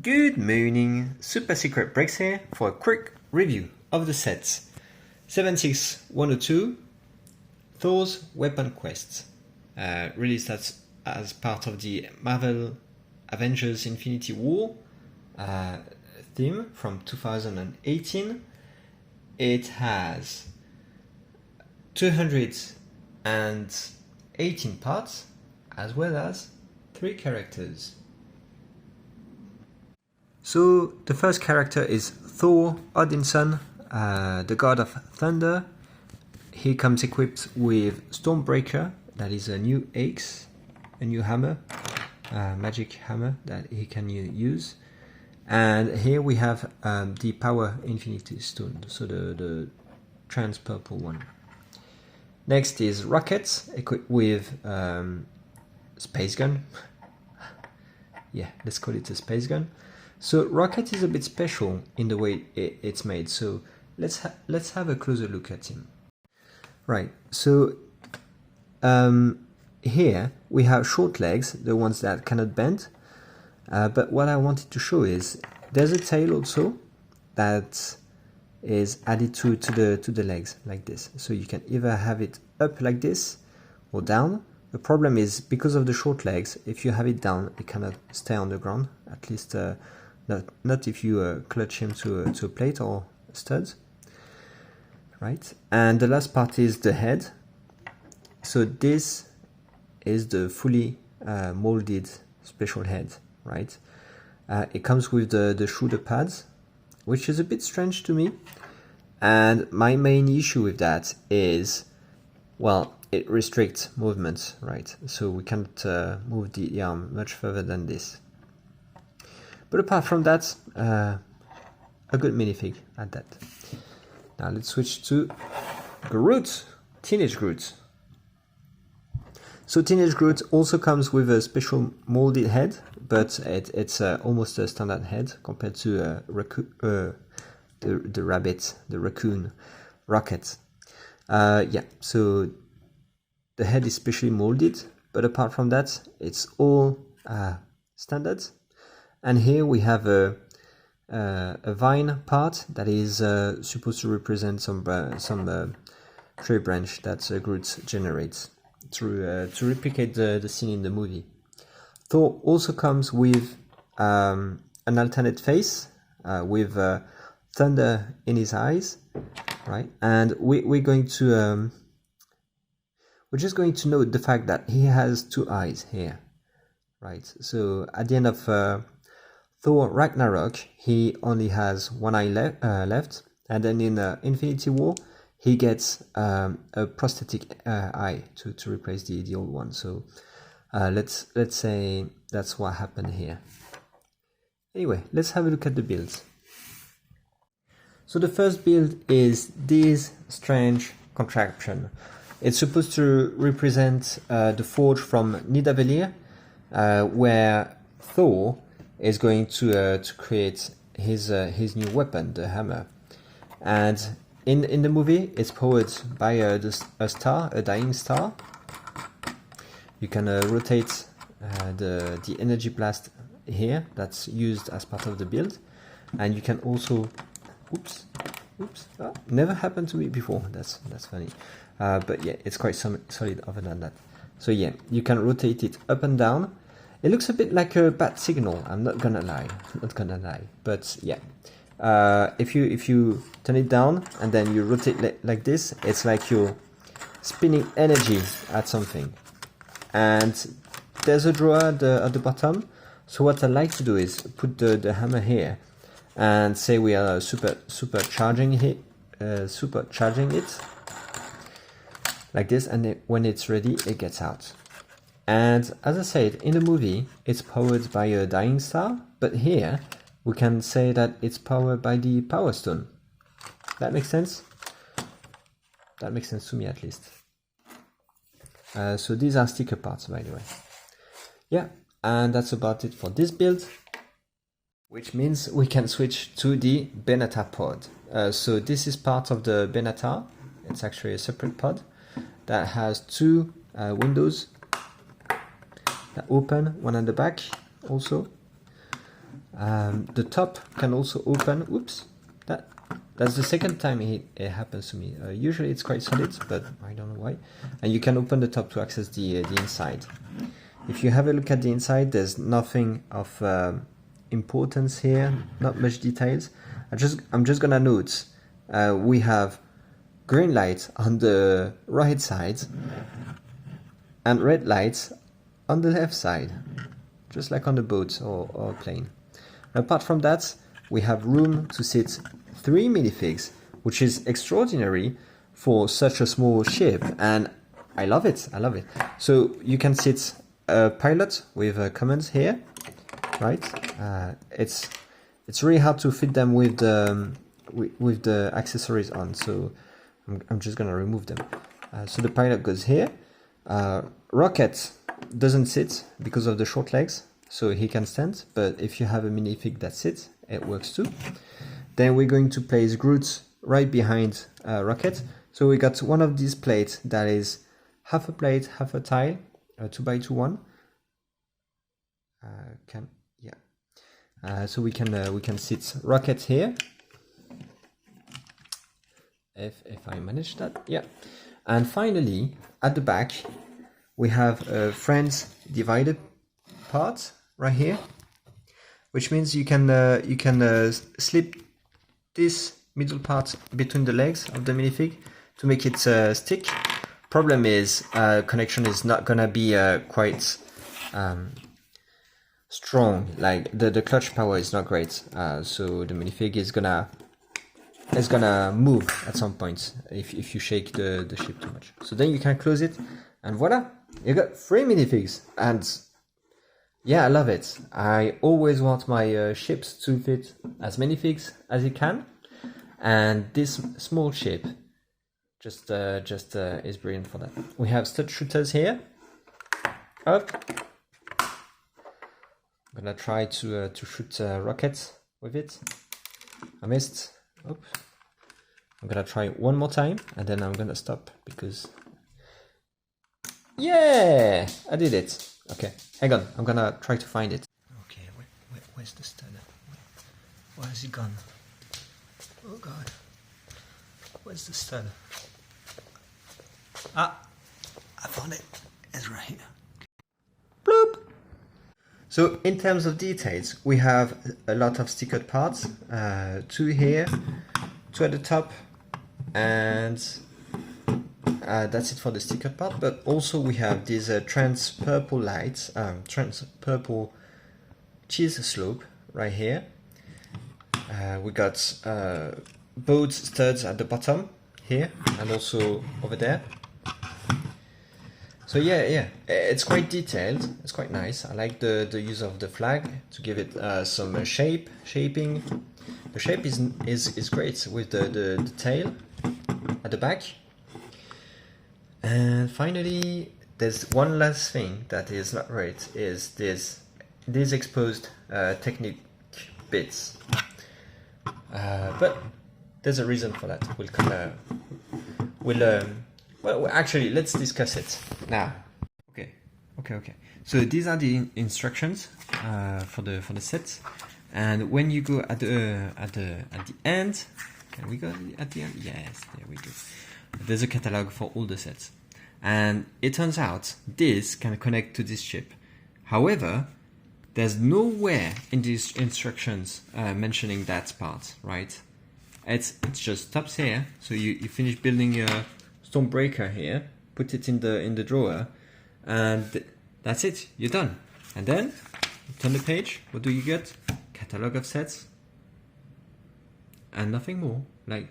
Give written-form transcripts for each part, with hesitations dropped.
Good morning, Super Secret Breaks here for a quick review of the sets 76102 Thor's Weapon Quest, released as part of the Marvel Avengers Infinity War theme from 2018. It has 218 parts as well as 3 characters. So the first character is Thor Odinson, the god of thunder. He comes equipped with Stormbreaker, that is a new axe, a new hammer, magic hammer that he can use. And here we have the Power Infinity Stone, so the trans purple one. Next is Rocket, equipped with space gun. Yeah, let's call it a space gun. So Rocket is a bit special in the way it's made, so let's have a closer look at him. Right, so here we have short legs, the ones that cannot bend, but what I wanted to show is there's a tail also that is added to the legs like this. So you can either have it up like this or down. The problem is because of the short legs, if you have it down, it cannot stay on the ground, at least not if you clutch him to a plate or studs, right? And the last part is the head. So this is the fully molded special head, right? It comes with the shoulder pads, which is a bit strange to me. And my main issue with that is, well, it restricts movement, right? So we can't move the arm much further than this. But apart from that, a good minifig at that. Now let's switch to Groot, Teenage Groot. So Teenage Groot also comes with a special molded head, but it's almost a standard head compared to the raccoon, Rocket. Yeah, so the head is specially molded, but apart from that, it's all standard. And here we have a vine part that is supposed to represent some tree branch that Groot generates to replicate the scene in the movie. Thor also comes with an alternate face with thunder in his eyes, right? And we're just going to note the fact that he has 2 eyes here, right? So at the end of Thor Ragnarok, he only has 1 eye left, and then in Infinity War, he gets a prosthetic eye to replace the old one. So let's say that's what happened here. Anyway, let's have a look at the builds. So the first build is this strange contraption. It's supposed to represent the forge from Nidavellir, where Thor is going to create his new weapon, the hammer. And in the movie, it's powered by a star, a dying star. You can rotate the energy blast here, that's used as part of the build. And you can also, oops, oh, never happened to me before, that's funny. But yeah, it's quite solid other than that. So yeah, you can rotate it up and down. It looks a bit like a bat signal, I'm not gonna lie, but yeah. If you turn it down and then you rotate like this, it's like you're spinning energy at something. And there's a drawer at the bottom, so what I like to do is put the hammer here and say we are supercharging it like this, and when it's ready, it gets out. And as I said, in the movie, it's powered by a dying star, but here we can say that it's powered by the Power Stone. That makes sense? That makes sense to me at least. So these are sticker parts, by the way. Yeah, and that's about it for this build, which means we can switch to the Benatar Pod. So this is part of the Benatar. It's actually a separate pod that has 2 windows that open, one at the back also. The top can also open. Oops, that's the second time it happens to me. Usually it's quite solid, but I don't know why. And you can open the top to access the inside. If you have a look at the inside, there's nothing of importance here, not much details. I'm just gonna note we have green light on the right side and red lights on the left side, just like on the boat or plane. Apart from that, we have room to sit 3 minifigs, which is extraordinary for such a small ship, and I love it. I love it. So you can sit a pilot with commands here, right? It's really hard to fit them with the accessories on, so I'm just gonna remove them. So the pilot goes here. Rocket doesn't sit because of the short legs, so he can stand, but if you have a minifig that sits, it works too. Then we're going to place Groot right behind Rocket. So we got one of these plates that is half a plate, half a tile, 2x2 one. So we can sit Rocket here. If I manage that, yeah. And finally, at the back, we have a friends divided part right here, which means you can slip this middle part between the legs of the minifig to make it stick. Problem is, connection is not gonna be quite strong. Like the clutch power is not great, so the minifig is gonna move at some point if you shake the ship too much. So then you can close it, and voila, you got 3 minifigs. And yeah, I love it. I always want my ships to fit as many figs as it can, and this small ship just is brilliant for that. We have stud shooters here. Up. I'm gonna try to shoot rockets with it. I missed. Oops. I'm gonna try one more time, and then I'm gonna stop because. Yeah, I did it. Okay, hang on. I'm gonna try to find it. Okay, where's the stud? Where has it gone? Oh god. Where's the stud? Ah, I found it. It's right here. Bloop. So in terms of details, we have a lot of stickered parts. 2 here, 2 at the top, and that's it for the stickered part. But also we have these trans purple lights, trans purple cheese slope right here. We got both studs at the bottom here and also over there. So yeah, it's quite detailed. It's quite nice. I like the use of the flag to give it some shaping. The shape is great with the tail at the back. And finally, there's one last thing that is not right, is these exposed Technic bits. But there's a reason for that. Well, actually, let's discuss it now. Okay. So these are the instructions for the set, and when you go at the end, can we go at the end? Yes, there we go. There's a catalog for all the sets, and it turns out this can connect to this chip. However, there's nowhere in these instructions mentioning that part, right? It just stops here. So you finish building your Stormbreaker here, put it in the drawer, and that's it. You're done. And then you turn the page. What do you get? Catalog of sets, and nothing more. Like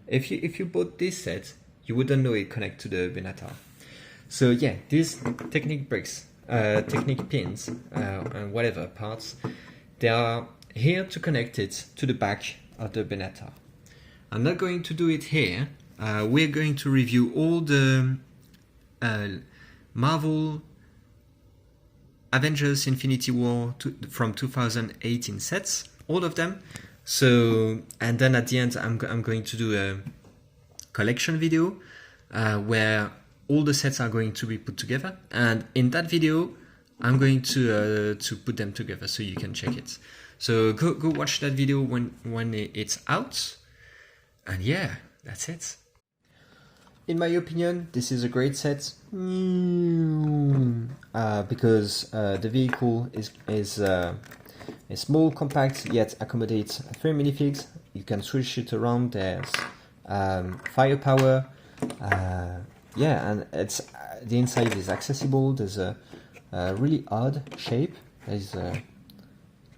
if you bought this set, you wouldn't know it connect to the Benatar. So yeah, these Technic bricks, Technic pins, and whatever parts, they are here to connect it to the back of the Benatar. I'm not going to do it here. We're going to review all the Marvel Avengers Infinity War from 2018 sets, all of them. So, and then at the end, I'm going to do a collection video where all the sets are going to be put together. And in that video, I'm going to put them together so you can check it. So go watch that video when it's out. And yeah, that's it. In my opinion, this is a great set because the vehicle is small, compact, yet accommodates 3 minifigs. You can switch it around. There's firepower. Yeah, and it's the inside is accessible. There's a really odd shape. It's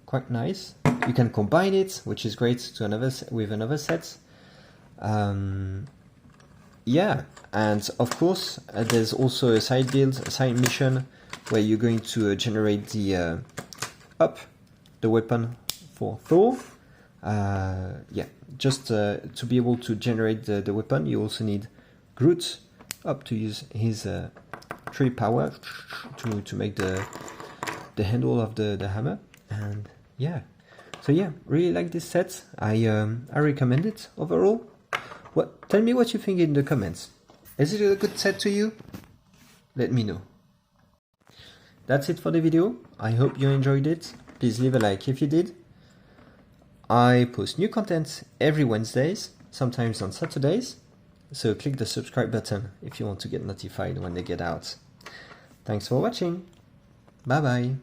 quite nice. You can combine it, which is great, with another set. Yeah, and of course there's also a side build, a side mission where you're going to generate the weapon for Thor. Yeah, just to be able to generate the weapon, you also need Groot up to use his 3 power to make the handle of the hammer. And yeah, so yeah, really like this set. I recommend it overall. Tell me what you think in the comments. Is it a good set to you? Let me know. That's it for the video. I hope you enjoyed it. Please leave a like if you did. I post new content every Wednesdays, sometimes on Saturdays. So click the subscribe button if you want to get notified when they get out. Thanks for watching. Bye bye.